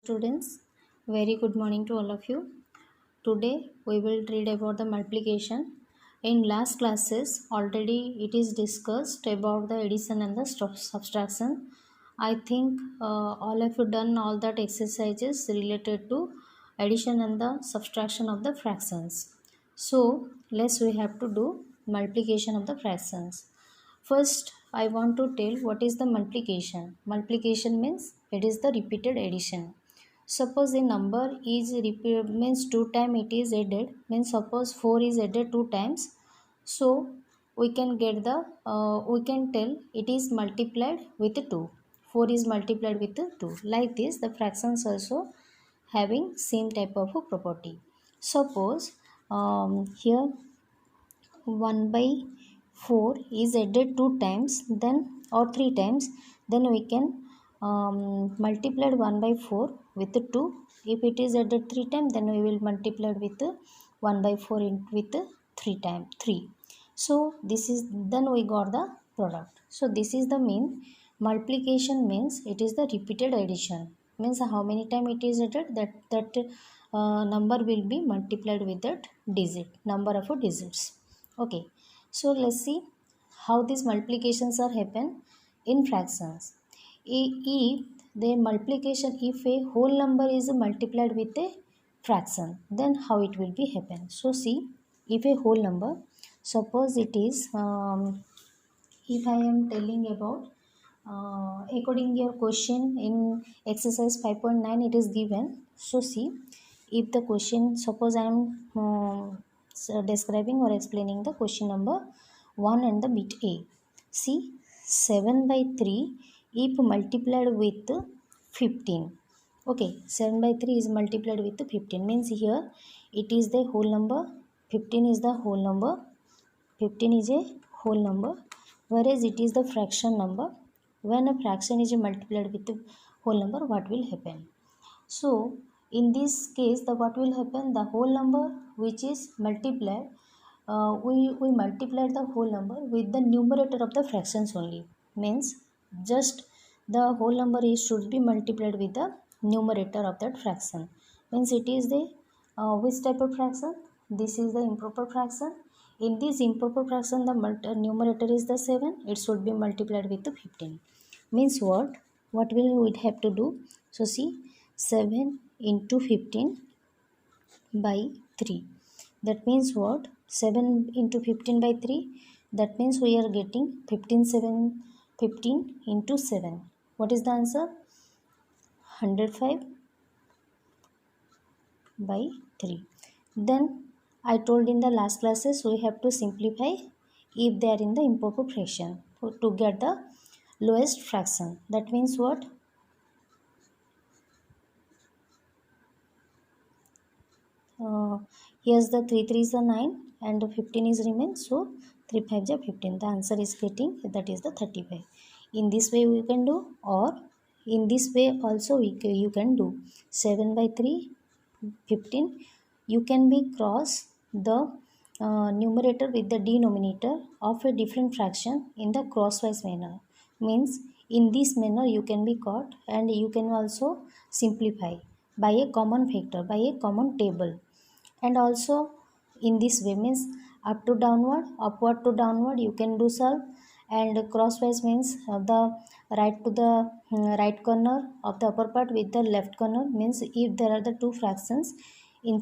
Students, very good morning to all of you. Today we will read about the multiplication. In last classes already it is discussed about the addition and the subtraction. I think all of you done all that exercises related to addition and the subtraction of the fractions. So let's we have to do multiplication of the fractions. First, I want to tell what is the multiplication. Multiplication means it is the repeated addition. Suppose a number is means 2 times it is added, means suppose 4 is added 2 times. So we can get the we can tell it is multiplied with 2. 4 is multiplied with 2. Like this the fractions also having same type of a property. Suppose here 1 by 4 is added 2 times then or 3 times, then we can multiply 1 by 4 with 2. If it is added 3 times, then we will multiply with 1 by 4 with 3 times 3. So this is, then we got the product. So this is the mean. Multiplication means it is the repeated addition, means how many time it is added, that number will be multiplied with that digit, number of digits. Okay, so let's see how these multiplications are happen in fractions. If the multiplication, if a whole number is multiplied with a fraction, then how it will be happen. So see, if a whole number, suppose it is if I am telling about according your question in exercise 5.9 it is given. So see, if the question, suppose I am describing or explaining the question number 1 and the bit A. See, 7 by 3 if multiplied with 15. Okay, 7 by 3 is multiplied with 15, means here it is the whole number, 15 is the whole number, 15 is a whole number, whereas it is the fraction number. When a fraction is multiplied with the whole number, what will happen? So in this case, the what will happen, the whole number which is multiplied, we multiply the whole number with the numerator of the fractions only, means just the whole number is should be multiplied with the numerator of that fraction, means it is the which type of fraction, this is the improper fraction. In this improper fraction, the numerator is the 7, it should be multiplied with the 15. Means what will we have to do? So see, 7 into 15 by 3, that means what, 7 into 15 by 3, that means we are getting 15 into 7. What is the answer? 105 by 3. Then I told in the last classes we have to simplify if they are in the improper fraction to get the lowest fraction. That means what? Here's the 3 3 is the 9 and 15 is remain, so 3 5 is 15. The answer is getting, that is the 35. In this way we can do, or in this way also you can do 7 by 3 15. You can be cross the numerator with the denominator of a different fraction in the crosswise manner, means in this manner you can be caught, and you can also simplify by a common factor, by a common table. And also in this way, means up to downward, upward to downward you can do solve, and crosswise means the right to the right corner of the upper part with the left corner, means if there are the two fractions in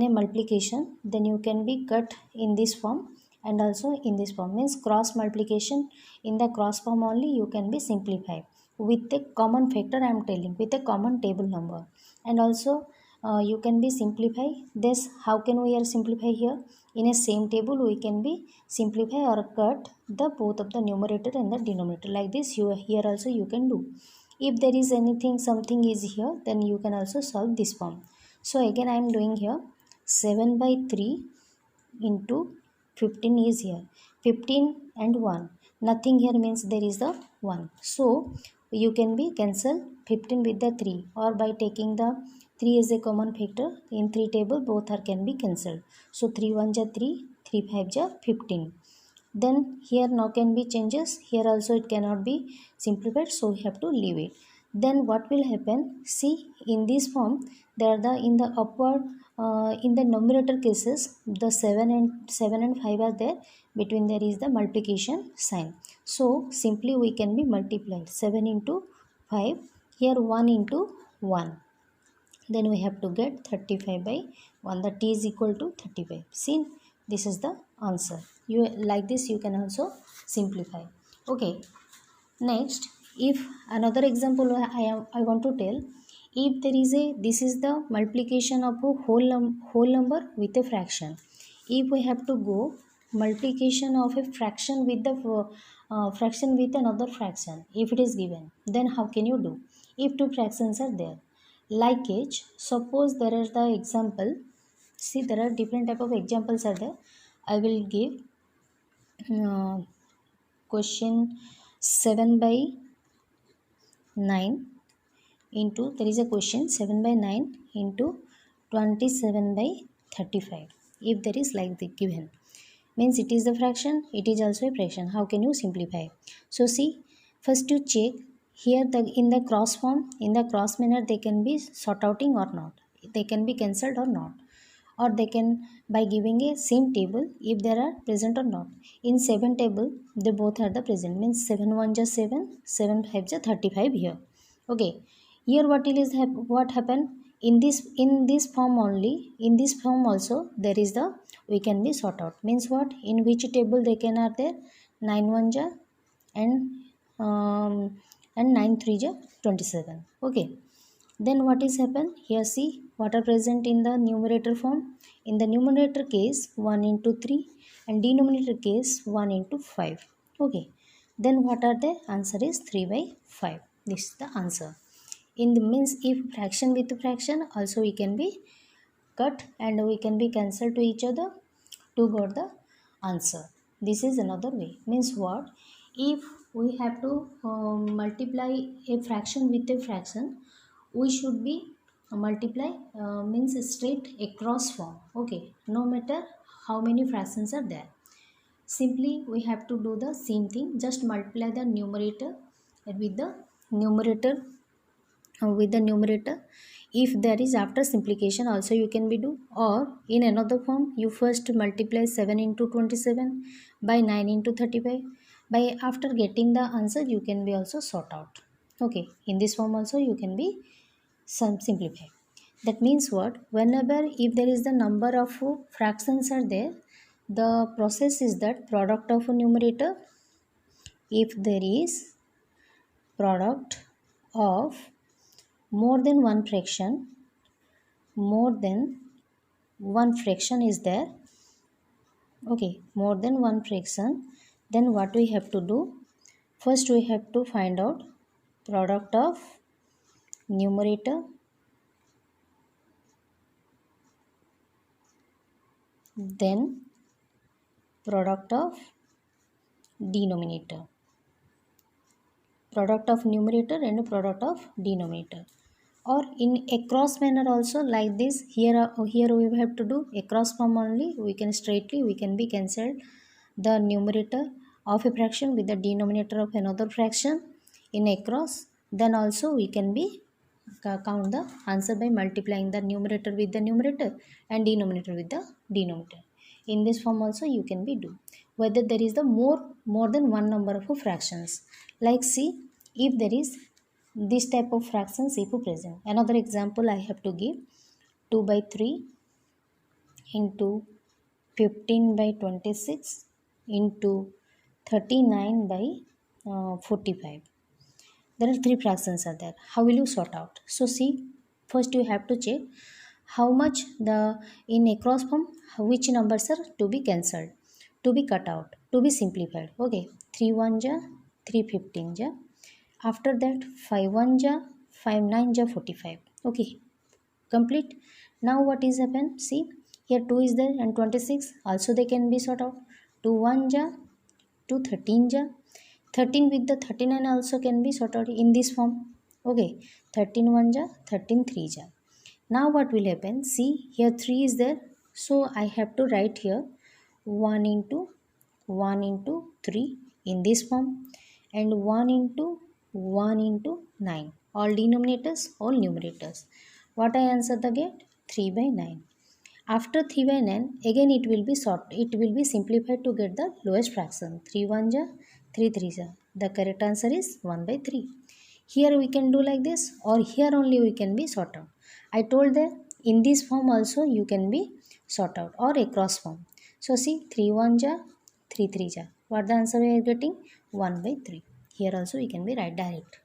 a multiplication, then you can be cut in this form and also in this form, means cross multiplication. In the cross form only you can be simplified with a common factor, I am telling, with a common table number. And also you can be simplify this. How can we are simplify here? In a same table we can be simplify or cut the both of the numerator and the denominator. Like this, you here also you can do. If there is anything, something is here, then you can also solve this form. So again I am doing here 7 by 3 into 15 is here, 15 and 1, nothing here, means there is the 1. So you can be cancel 15 with the 3, or by taking the 3 as a common factor in 3 table, both are can be cancelled. So 3 1 ja 3, 3 5 ja 15. Then here now can be changes, here also it cannot be simplified, so we have to leave it. then what will happen, see, in this form there are the in the upward in the numerator cases the 7 and 5 are there, between there is the multiplication sign. So simply we can be multiplied 7 into 5, here 1 into 1, then we have to get 35 by 1, the t is equal to 35. See, this is the answer. You like this you can also simplify. Okay, next, if another example I want to tell, if there is a, this is the multiplication of a whole number with a fraction. If we have to go multiplication of a fraction with the fraction with another fraction, if it is given, then how can you do? If two fractions are there, like age, suppose there is the example. See, there are different type of examples are there. I will give uh, question 7 by 9 into, there is a question 7 by 9 into 27 by 35. If there is like the given, means it is the fraction, it is also a fraction, how can you simplify? So see, first you check here the in the cross form, in the cross manner they can be sort outing or not, they can be cancelled or not, or they can by giving a same table if there are present or not. In 7 table they both are the present, means 7 1 just 7, 7 5 just 35 here. Okay, here what it is what happened, in this form only, in this form also there is the, we can be sort out, means what, in which table they can are there, 9 1 ja and um, and 9 3 ja 27. Okay, then what is happen here, see what are present in the numerator form. In the numerator case 1 into 3 and denominator case 1 into 5. Okay, then what are the answer is 3 by 5. This is the answer. In the means, if fraction with fraction also we can be cut and we can be cancelled to each other to got the answer. This is another way, means what, if we have to multiply a fraction with a fraction, we should be multiply means straight across form. Okay, no matter how many fractions are there, simply we have to do the same thing, just multiply the numerator with the numerator with the numerator. If there is after simplification also you can be do, or in another form you first multiply 7 into 27 by 9 into 35, by after getting the answer you can be also sort out. Okay, in this form also you can be some simplify. That means what, whenever if there is the number of fractions are there, the process is that product of a numerator, if there is product of more than one fraction, more than one fraction is there, okay, more than one fraction, then what we have to do, first we have to find out product of numerator, then product of denominator, product of numerator and product of denominator. Or in across manner also like this, here we have to do across form only, we can straightly we can be cancelled the numerator of a fraction with the denominator of another fraction in across, then also we can be count the answer by multiplying the numerator with the numerator and denominator with the denominator. In this form also you can be do, whether there is the more than one number of fractions. Like see, if there is this type of fractions if present, another example I have to give, 2 by 3 into 15 by 26 into 39 by 45. There are three fractions are there, how will you sort out? So see, first you have to check how much the in across form which numbers are to be cancelled, to be cut out, to be simplified. Okay, 3 1 ja 3 15 ja, after that 5 1 ja 5 9 ja 45. Okay, complete. Now what is happened, see, here 2 is there and 26 also they can be sort out, 2 1 ja 2 13 ja, 13 with the 39 also can be sorted in this form. Okay, 13 1 ja 13 3 ja. Now what will happen, see, here 3 is there, so I have to write here 1 into 3 in this form and 1 into 1 into 9. all denominators, all numerators. What I answer the get? 3 by 9. After 3 by 9, again it will be simplified to get the lowest fraction. 3 1 ja, 3 3 ja. The correct answer is 1 by 3. Here we can do like this, or here only we can be sort out. I told that in this form also you can be sort out, or across form. So see, 3 1 ja, 3 3 ja. What the answer we are getting? 1 by 3. Here also we can be write direct.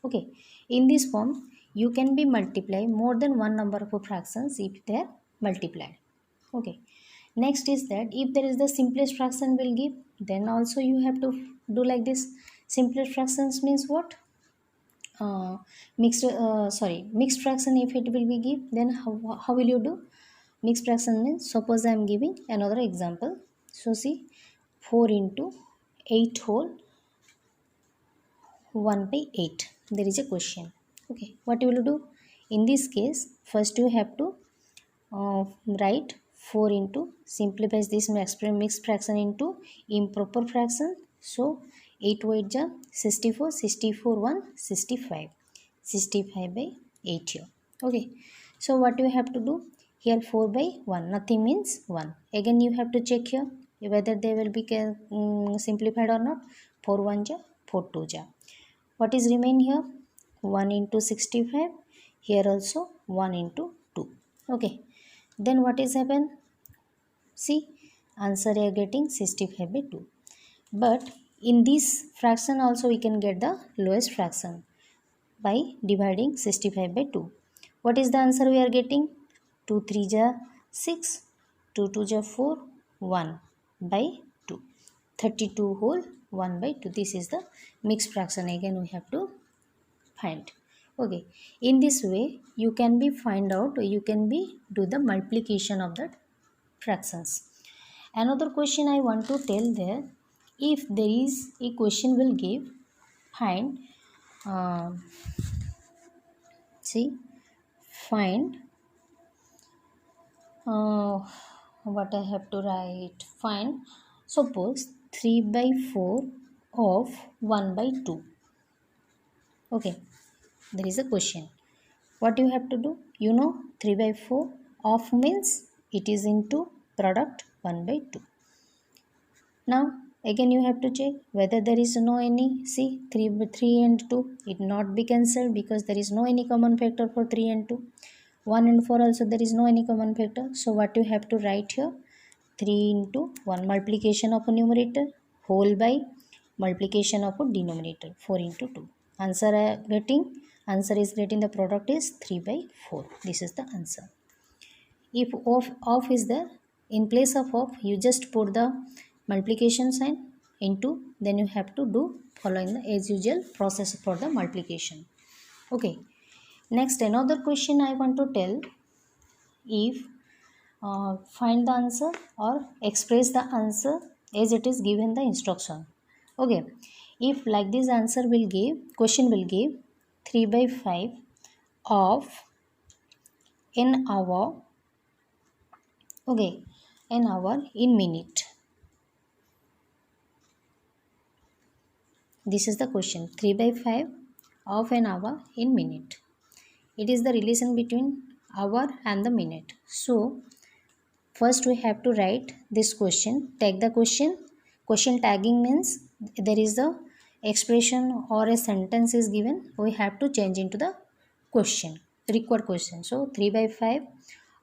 Okay. In this form, you can be multiply more than one number of fractions if they are multiplied. Okay. Next is that if there is the simplest fraction will give, then also you have to do like this. Simplest fractions means what? Mixed fraction. If it will be give, then how will you do? Mixed fraction means, suppose I am giving another example. So see, 4 into 8 whole 1 by 8. There is a question. Okay, what you will do? In this case, first you have to write 4 into, simplifies this mixed fraction into improper fraction. So 8 weight ja 64, 64 1 65, 65 by 8 here. Okay, so what you have to do here? 4 by 1, nothing means 1. Again you have to check here whether they will be simplified or not. 4 1 ja 4 2 ja. What is remain here? 1 into 65. Here also 1 into 2. Okay. Then what is happen? See, answer you are getting 65 by 2. But in this fraction also we can get the lowest fraction by dividing 65 by 2. What is the answer we are getting? 2 3 ja 6, 2 2 ja 4, 1 by 2. 32 whole 1 by 2. This is the mixed fraction. Again we have to find. Okay, in this way you can be find out, you can be do the multiplication of the fractions. Another question I want to tell there, if there is a question will give, find uh, see, find uh, what I have to write, find, suppose 3 by 4 of 1 by 2. Okay, there is a question. What you have to do? 3 by 4 of means it is into product 1 by 2. Now again you have to check whether there is no any. See, 3 by 3 and 2, it not be cancelled because there is no any common factor for 3 and 2. 1 and 4 also there is no any common factor. So what you have to write here? 3 into 1 multiplication of a numerator whole by multiplication of a denominator 4 into 2. Answer is getting the product is 3 by 4. This is the answer. If of is there, in place of you just put the multiplication sign into, then you have to do following the as usual process for the multiplication. Okay, next another question I want to tell, if find the answer or express the answer as it is given the instruction. Okay, if like this answer will give, question will give 3 by 5 of an hour. Okay, an hour in minute. This is the question. 3 by 5 of an hour in minute. It is the relation between hour and the minute. So first we have to write this question. Tag the question. Question tagging means there is the expression or a sentence is given. We have to change into the question, required question. So 3 by 5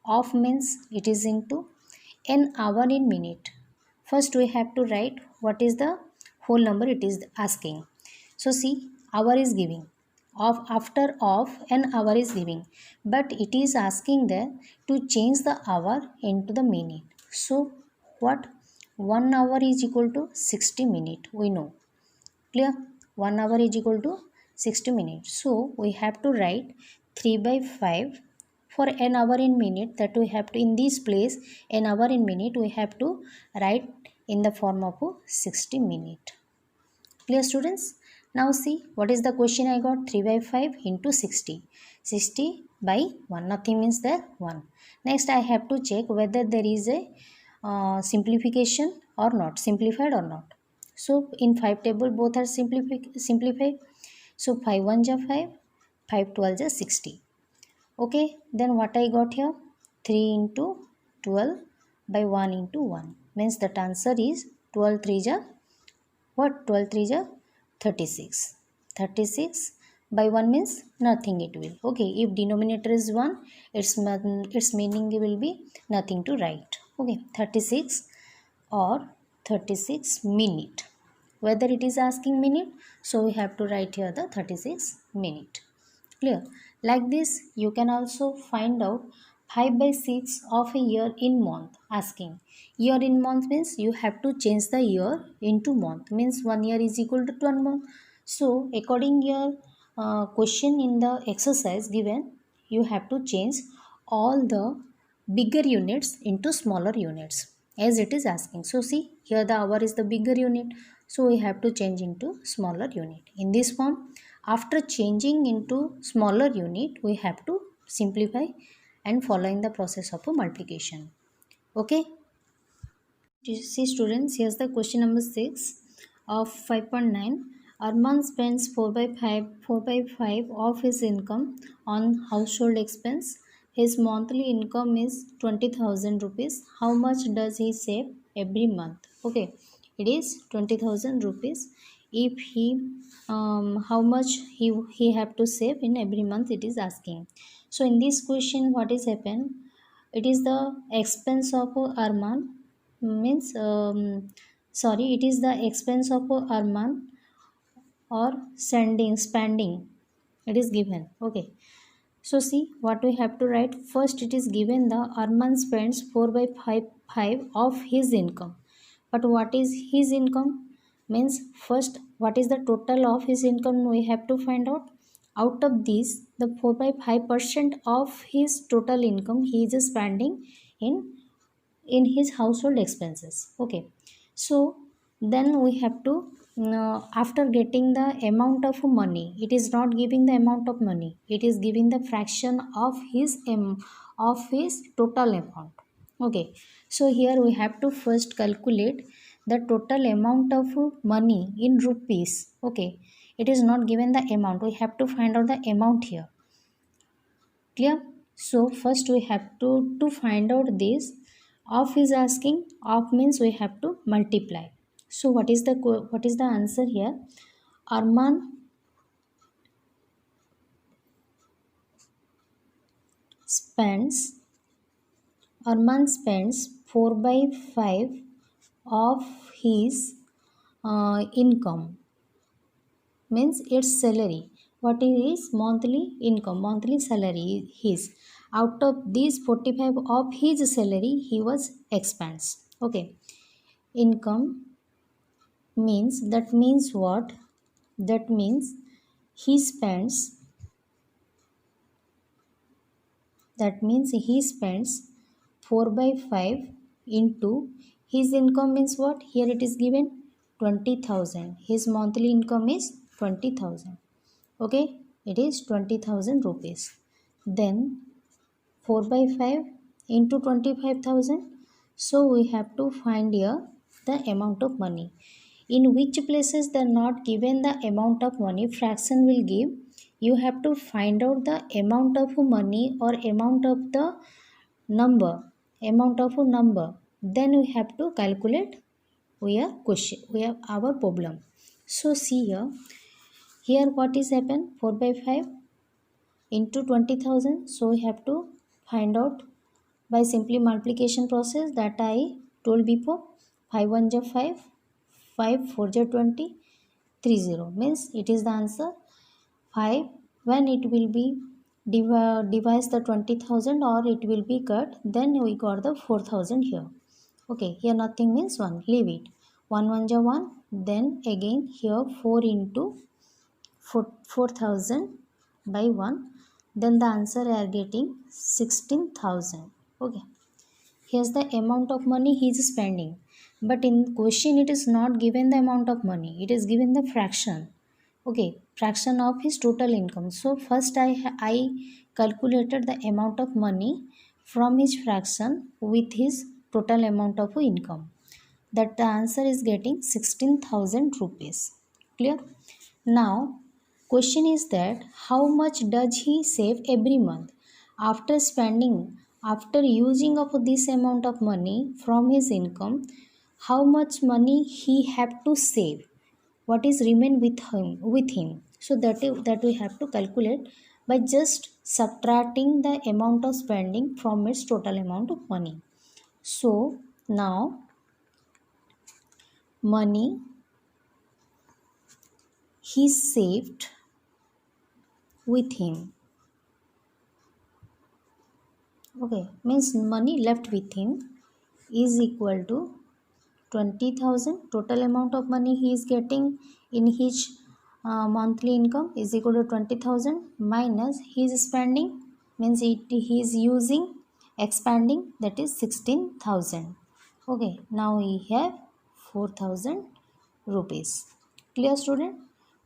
of means it is into an hour in minute. First we have to write what is the whole number it is asking. So see, hour is giving, of after of an hour is giving, but it is asking there to change the hour into the minute. So what? 1 hour is equal to 60 minutes, we know. Clear? 1 hour is equal to 60 minutes. So we have to write 3 by 5 for an hour in minute. That we have to, in this place, an hour in minute, we have to write in the form of 60 minute. Clear, students? Now see, what is the question I got? 3 by 5 into 60. 60 by 1. Nothing means there 1. Next I have to check whether there is a simplification or not. Simplified or not. So in 5 table both are simplified. So 5 1 ja 5. 5 12 is 60. Okay, then what I got here? 3 into 12 by 1 into 1 means that answer is 12 3 ja what? 12 3 ja 36. 36 by 1 means nothing it will. Okay, if denominator is 1, its meaning will be nothing to write. Okay, 36 or 36 minute. Whether it is asking minute, so we have to write here the 36 minute. Clear? Like this, you can also find out 5 by 6 of a year in month. Asking year in month means you have to change the year into month, means 1 year is equal to 1 month. So according your question in the exercise given, you have to change all the bigger units into smaller units as it is asking. So see here the hour is the bigger unit, so we have to change into smaller unit. In this form, after changing into smaller unit, we have to simplify and following the process of a multiplication. Okay. See students, here's the question number 6 of 5.9. Arman spends 4 by 5 of his income on household expense. His monthly income is 20,000 rupees. How much does he save every month? Okay, it is 20,000 rupees. If he how much he have to save in every month, it is asking. So in this question, what is happened? It is the expense of Arman means sorry, it is the expense of Arman or spending it is given. Okay, so see what we have to write. First it is given the Arman spends 4 by 5 of his income. But what is his income means, first what is the total of his income we have to find out. Out of this, the 4 by 5% of his total income he is spending in his household expenses. Okay, so then we have to after getting the amount of money, it is not giving the amount of money, it is giving the fraction of his total amount. Okay, so here we have to first calculate the total amount of money in rupees. Okay, it is not given the amount, we have to find out the amount here. Clear? So first we have to find out this. Of is asking, of means we have to multiply. So what is the answer here? Arman spends 4 by 5 of his income means its salary. What is his monthly income, monthly salary his. Out of these 45 of his salary he was expense. Okay, income means, that means what? That means he spends, that means he spends 4 by 5 into his income means what? Here it is given 20,000. His monthly income is 20,000. Okay, it is 20,000 rupees. Then 4 by 5 into 25,000. So we have to find here the amount of money. In which places they are not given the amount of money, fraction will give. You have to find out the amount of money or amount of the number, then we have to calculate we have our problem. So see here what is happen, 4 by 5 into 20,000. So we have to find out by simply multiplication process that I told before. 5 1 ja 5, 5 4 ja 20, 30 means it is the answer. 5 when it will be divide the 20,000 or it will be cut, then we got the 4,000 here. Okay, here nothing means 1, leave it. 1 1 ja 1, then again here 4 into 4,000 by 1, then the answer are getting 16,000. Okay, here's the amount of money he is spending, but in question it is not given the amount of money, it is given the fraction. Okay, fraction of his total income. So first I calculated the amount of money from his fraction with his total amount of income, that the answer is getting 16,000 rupees. Clear? Now question is that how much does he save every month after using up this amount of money from his income, how much money he have to save, what is remain with him. So that we have to calculate by just subtracting the amount of spending from its total amount of money. So now money he saved with him, okay, means money left with him is equal to 20,000. Total amount of money he is getting in his monthly income is equal to 20,000 minus his spending, means he is using expanding, that is 16,000. Okay, now we have 4,000 rupees. Clear, student?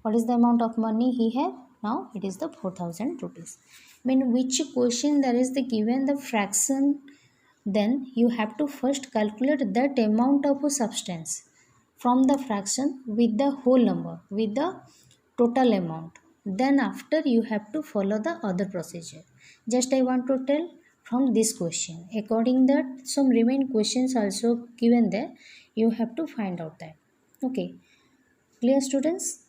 What is the amount of money he have? Now it is the 4,000 rupees. I mean, which question there is the given the fraction, then you have to first calculate that amount of a substance from the fraction with the whole number, with the total amount. Then after you have to follow the other procedure. Just I want to tell from this question. According that some remain questions also given there. You have to find out that. Okay. Clear, students?